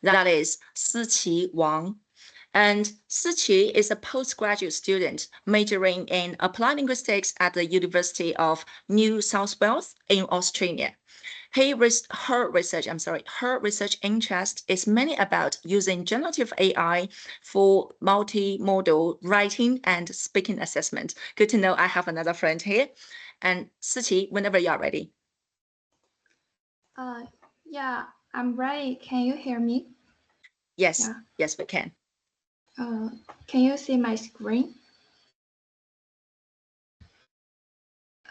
That is Siqi Wang. And Siqi is a postgraduate student majoring in applied linguistics at the University of New South Wales in Australia. Her research interest is mainly about using generative AI for multimodal writing and speaking assessment. Good to know I have another friend here. And Siqi, whenever you are ready. Yeah, I'm ready. Can you hear me? Yes, yes, we can. Can you see my screen?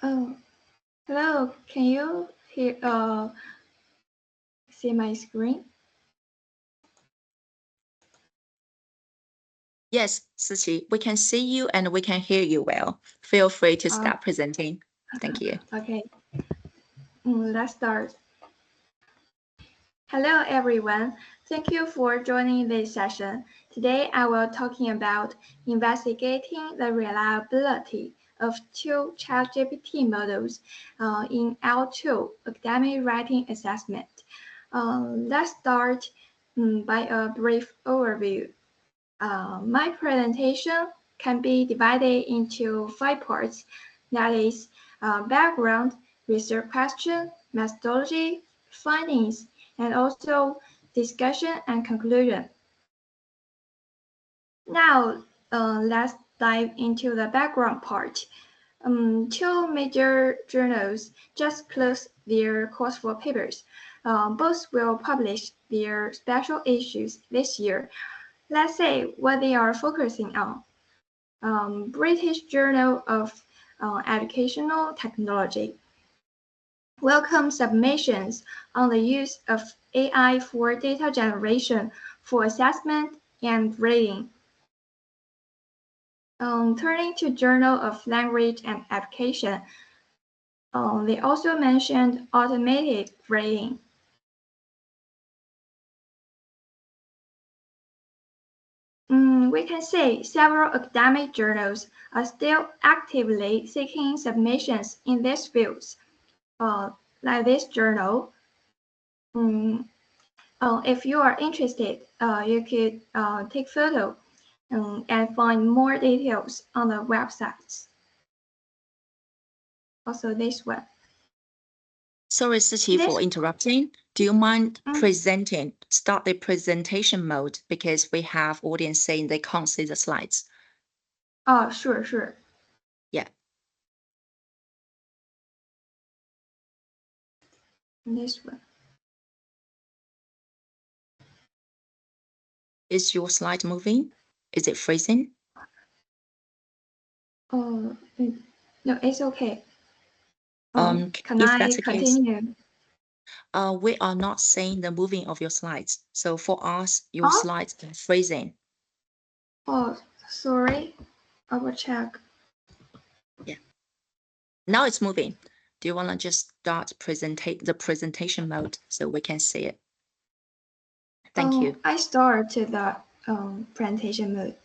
Oh, hello. Can you see my screen? Yes, Siqi, we can see you and we can hear you well. Feel free to start presenting. Thank you. Okay. Let's start. Hello, everyone. Thank you for joining this session. Today, I will talking about investigating the reliability of two ChatGPT models in L2 academic writing assessment. Let's start by a brief overview. My presentation can be divided into 5 parts, that is, background, research question, methodology, findings, and also discussion and conclusion. Now, let's dive into the background part. Two major journals just closed their calls for papers. Both will publish their special issues this year. Let's say what they are focusing on. British Journal of Educational Technology. Welcome submissions on the use of AI for data generation for assessment and grading. Turning to Journal of Language and Education, they also mentioned automated grading. We can say several academic journals are still actively seeking submissions in these fields. Like this journal. If you are interested, you could take photo and find more details on the websites. Also this one. Sorry, Siqi, for interrupting. Do you mind presenting? Start the presentation mode because we have audience saying they can't see the slides. Oh, sure. Yeah. This one. Is your slide moving? Is it freezing? Oh, no, it's okay. Can if I that's the continue? Case, we are not seeing the moving of your slides. So for us, your slides are freezing. Oh, sorry. I will check. Yeah. Now it's moving. Do you want to just start the presentation mode so we can see it? Thank you. I started the presentation mode.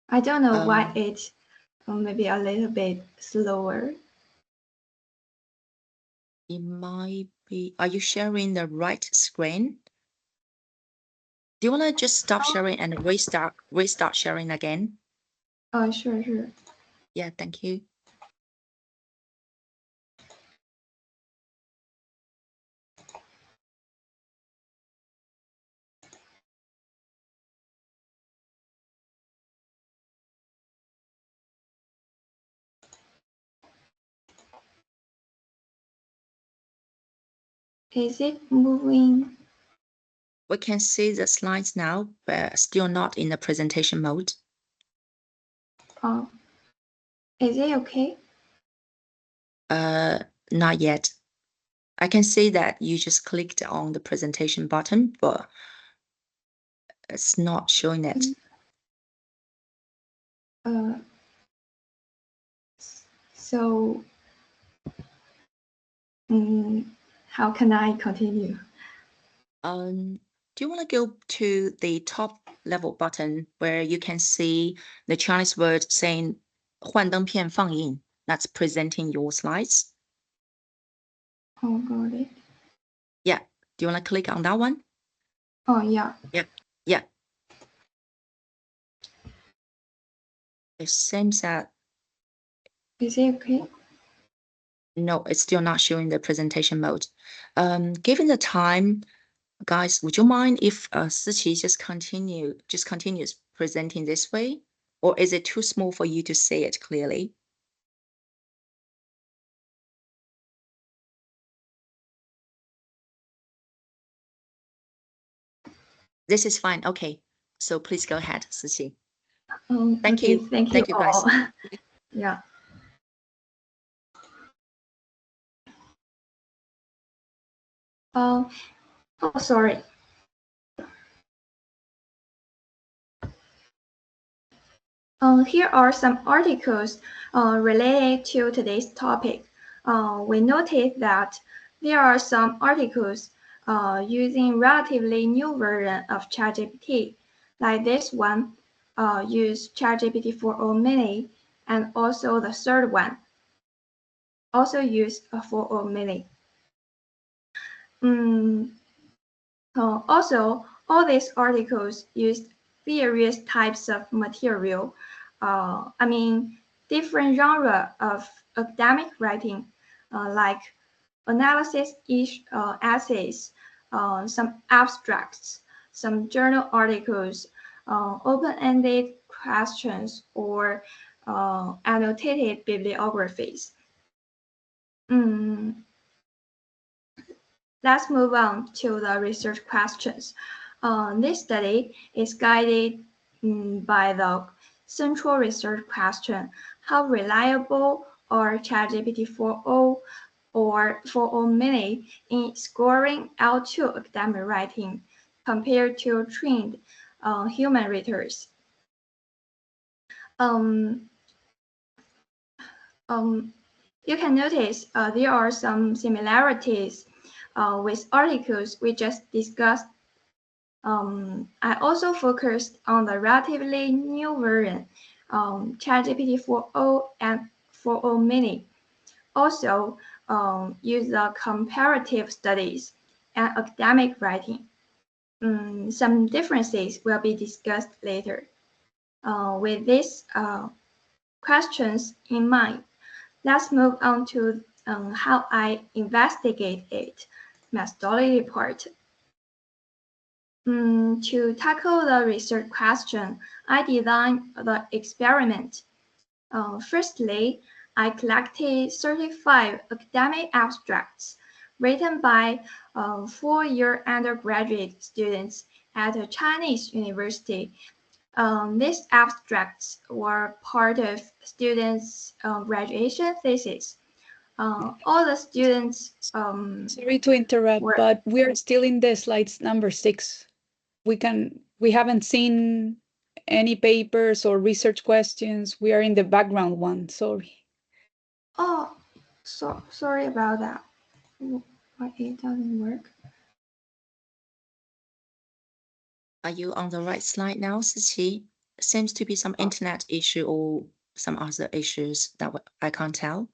I don't know why it's maybe a little bit slower. It might be. Are you sharing the right screen? Do you want to just stop sharing and restart sharing again? Sure. Yeah, thank you. Is it moving? We can see the slides now, but still not in the presentation mode. Is it okay? Not yet. I can see that you just clicked on the presentation button, but it's not showing it. So, how can I continue? Do you want to go to the top level button where you can see the Chinese word saying 幻灯片放映? That's presenting your slides. Oh, got it. Yeah. Do you want to click on that one? Oh, yeah. Yeah. It seems that Is it okay? no, it's still not showing the presentation mode. Given the time, guys, would you mind if Siqi just continues presenting this way, or is it too small for you to see it clearly? This is fine. Okay, so please go ahead, Siqi. Thank Okay, you. thank you Thank you, guys. all. Yeah. Oh, sorry. Here are some articles related to today's topic. We noticed that there are some articles using relatively new version of ChatGPT, like this one, use ChatGPT-4o Mini, and also the third one, also use a 4o Mini. Also, all these articles use various types of material. Different genre of academic writing, like analysis essays, some abstracts, some journal articles, open-ended questions, or annotated bibliographies. Let's move on to the research questions. This study is guided by the central research question: how reliable are ChatGPT-4o or 4o Mini in scoring L2 academic writing compared to trained human readers? You can notice there are some similarities with articles we just discussed. I also focused on the relatively new version, ChatGPT-4o and 4o Mini. Also, use the comparative studies and academic writing. Some differences will be discussed later. With these questions in mind, let's move on to how I investigate it, methodology part. To tackle the research question, I designed the experiment. Firstly, I collected 35 academic abstracts written by four-year undergraduate students at a Chinese university. These abstracts were part of students' graduation thesis. All the students. Sorry to interrupt, but we're still in the slides number 6. We haven't seen any papers or research questions. We are in the background one. Sorry. Oh, sorry about that. Why it doesn't work? Are you on the right slide now, Siqi? Seems to be some internet issue or some other issues that I can't tell.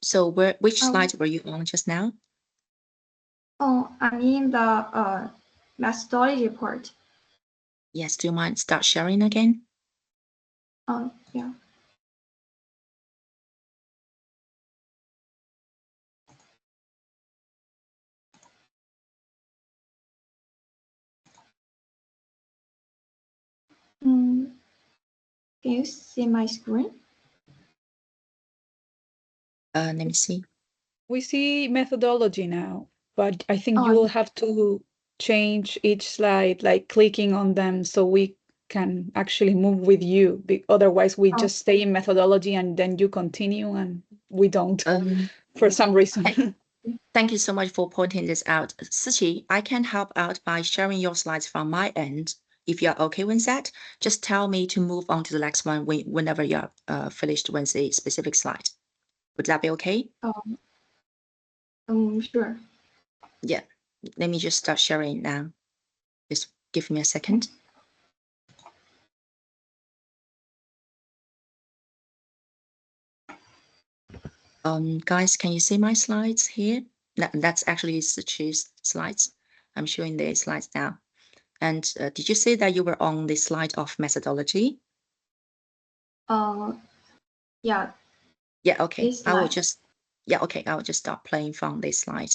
So which slide were you on just now? Oh, I mean the methodology part. Yes, do you mind start sharing again? Yeah. Can you see my screen? Let me see. We see methodology now, but I think you will have to change each slide, like clicking on them so we can actually move with you. Otherwise, we just stay in methodology and then you continue and we don't for some reason. Thank you so much for pointing this out. Siqi, I can help out by sharing your slides from my end. If you're okay with that, just tell me to move on to the next one whenever you're finished with the specific slide. Would that be okay? Sure. Yeah, let me just start sharing now. Just give me a second. Guys, can you see my slides here? That's actually Siqi's slides. I'm showing the slides now. And did you say that you were on the slide of methodology? Yeah. Yeah, okay. I will just start playing from this slide.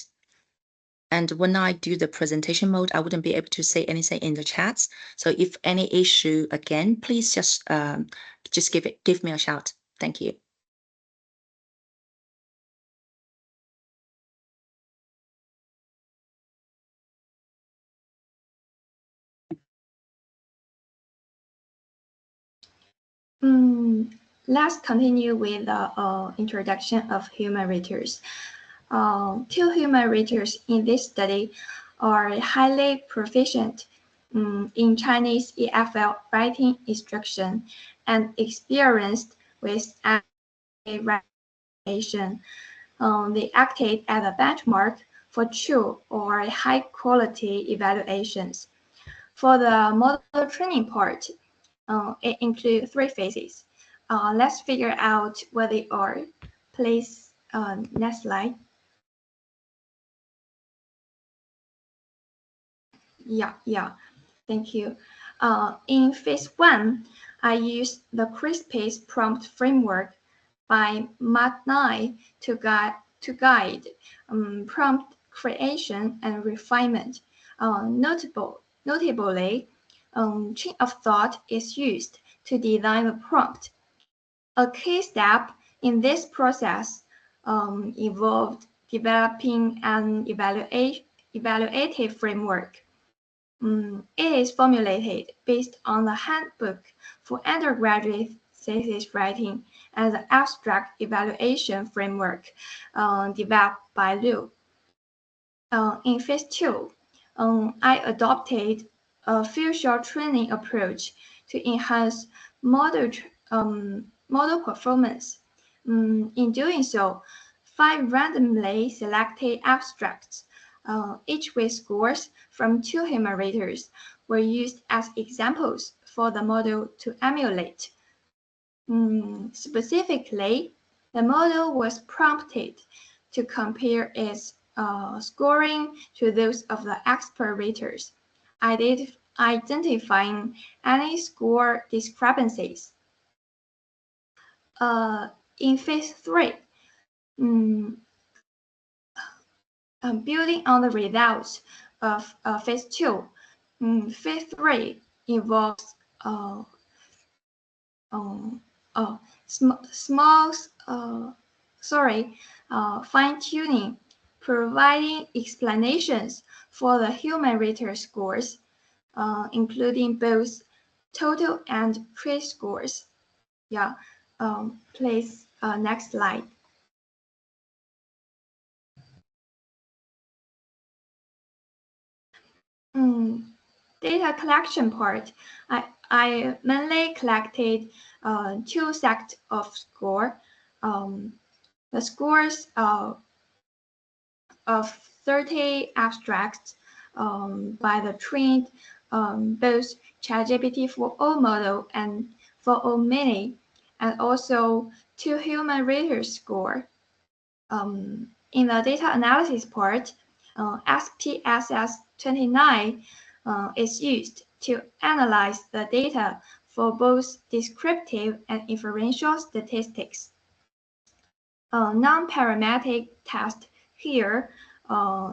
And when I do the presentation mode, I wouldn't be able to say anything in the chats. So if any issue again, please just give me a shout. Thank you. Let's continue with the introduction of human readers. Two human readers in this study are highly proficient in Chinese EFL writing instruction and experienced with writing. They acted as a benchmark for true or high-quality evaluations. For the model training part, it includes 3 phases. Let's figure out what they are. Please, next slide. Yeah, thank you. In phase 1, I used the CRISP prompt framework by Matt9 to guide prompt creation and refinement. Notably, chain of thought is used to design the prompt. A key step in this process involved developing an evaluative framework. It is formulated based on the Handbook for Undergraduate Thesis Writing and the Abstract Evaluation Framework developed by Liu. In phase 2, I adopted a few-shot training approach to enhance model performance. In doing so, 5 randomly selected abstracts, each with scores from 2 human readers, were used as examples for the model to emulate. Specifically, the model was prompted to compare its scoring to those of the expert readers, identifying any score discrepancies. In phase 3, building on the results of phase 2, phase 3 involves fine-tuning, providing explanations for the human reader scores, including both total and pre-scores. Yeah, please, next slide. Data collection part, I mainly collected 2 sets of score. The scores of 30 abstracts by the trained both ChatGPT-4o model and 4o Mini, and also 2 human reader score. In the data analysis part, SPSS29 is used to analyze the data for both descriptive and inferential statistics. Non-parametric test here,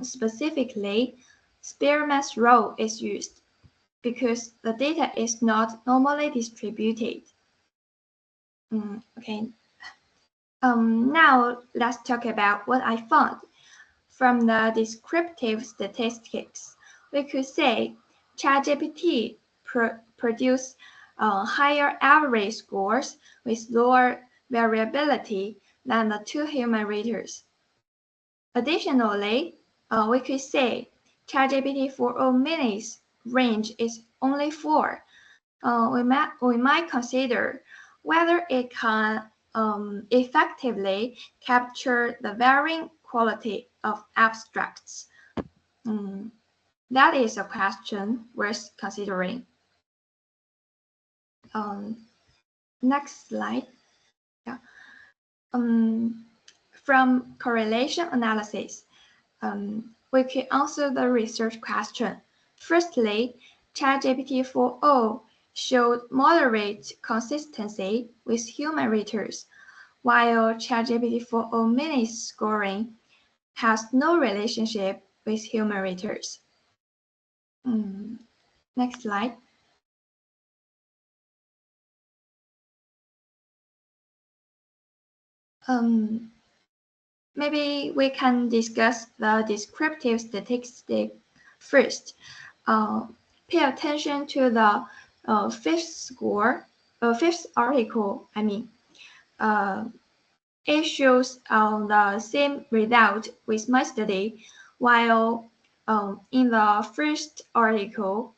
specifically, Spearman's rule is used because the data is not normally distributed. Okay. Now let's talk about what I found. From the descriptive statistics, we could say ChatGPT produces higher average scores with lower variability than the 2 human readers. Additionally, we could say ChatGPT-4o Mini's range is only 4. We might consider whether it can effectively capture the varying quality of abstracts. That is a question worth considering. Next slide. Yeah. From correlation analysis, we can answer the research question. Firstly, ChatGPT-4o showed moderate consistency with human readers, while ChatGPT-4o Mini's scoring has no relationship with human readers. Next slide. Maybe we can discuss the descriptive statistic first. Pay attention to the fifth article. It shows the same result with my study, while in the first article,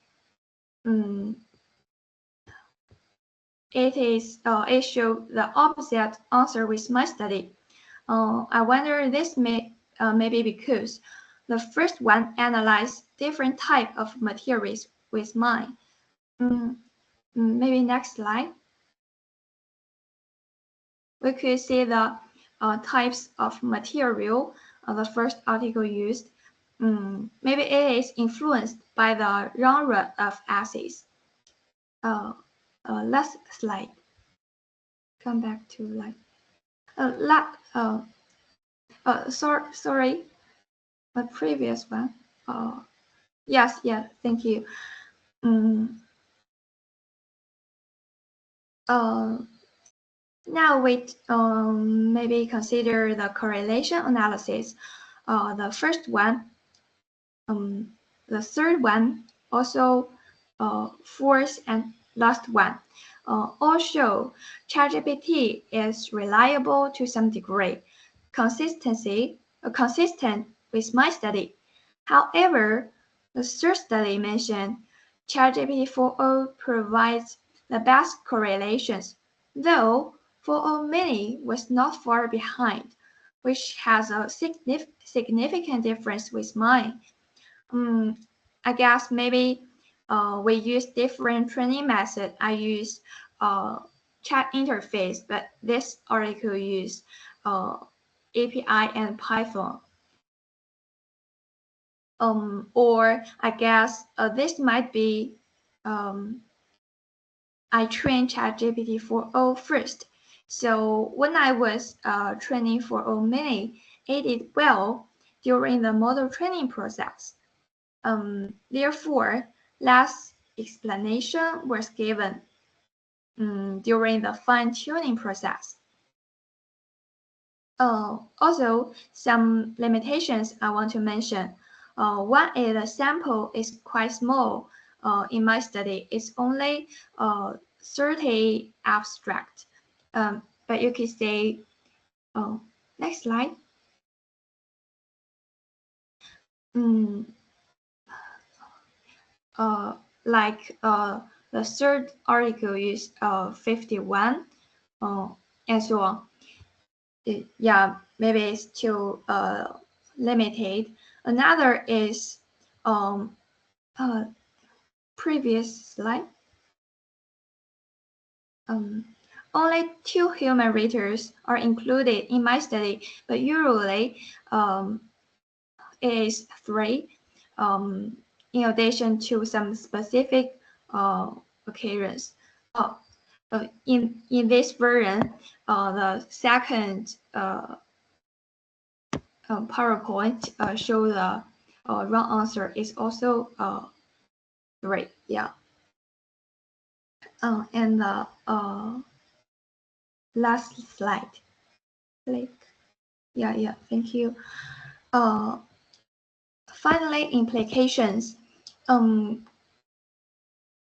it showed the opposite answer with my study. I wonder this may be because the first one analyzed different type of materials with mine. Maybe next slide. We could see the types of material the first article used. Maybe it is influenced by the genre of essays. Last slide. Come back to like. Sorry, the previous one. Yes, thank you. Now we maybe consider the correlation analysis. The first one, the third one, also fourth and last one, all show ChatGPT is reliable to some degree, consistent with my study. However, the third study mentioned ChatGPT-4o provides the best correlations, though 4o Mini was not far behind, which has a significant difference with mine. I guess maybe we use different training method. I use chat interface, but this article use API and Python. Or I guess this might be I trained ChatGPT-4o first. So when I was training 4o Mini, it did well during the model training process. Therefore, less explanation was given during the fine-tuning process. Also, some limitations I want to mention. One is the sample is quite small. In my study, it's only 30 abstract. But you can say, next slide. The third article is 51, and so on. Yeah, maybe it's too limited. Another is previous slide. Only 2 human readers are included in my study, but usually it is 3. In addition to some specific occasions. In this version, the second PowerPoint show the wrong answer is also 3. Yeah. And the last slide. Click. Yeah. Thank you. Finally, implications.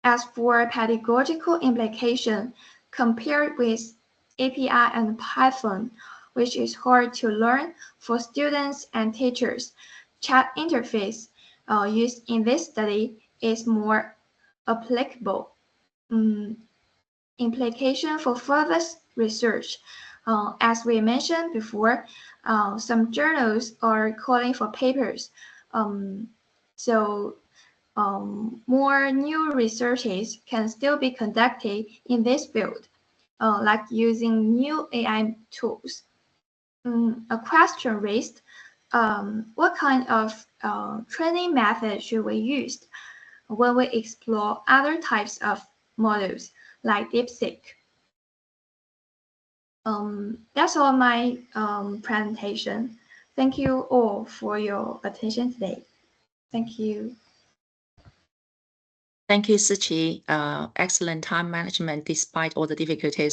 As for pedagogical implication, compared with API and Python, which is hard to learn for students and teachers, chat interface used in this study is more applicable. Implication for further research. As we mentioned before, some journals are calling for papers. More new researches can still be conducted in this field, like using new AI tools. a question raised, what kind of training method should we use when we explore other types of models like DeepSeek? That's all my presentation. Thank you all for your attention today. Thank you. Thank you, Siqi. Excellent time management despite all the difficulties.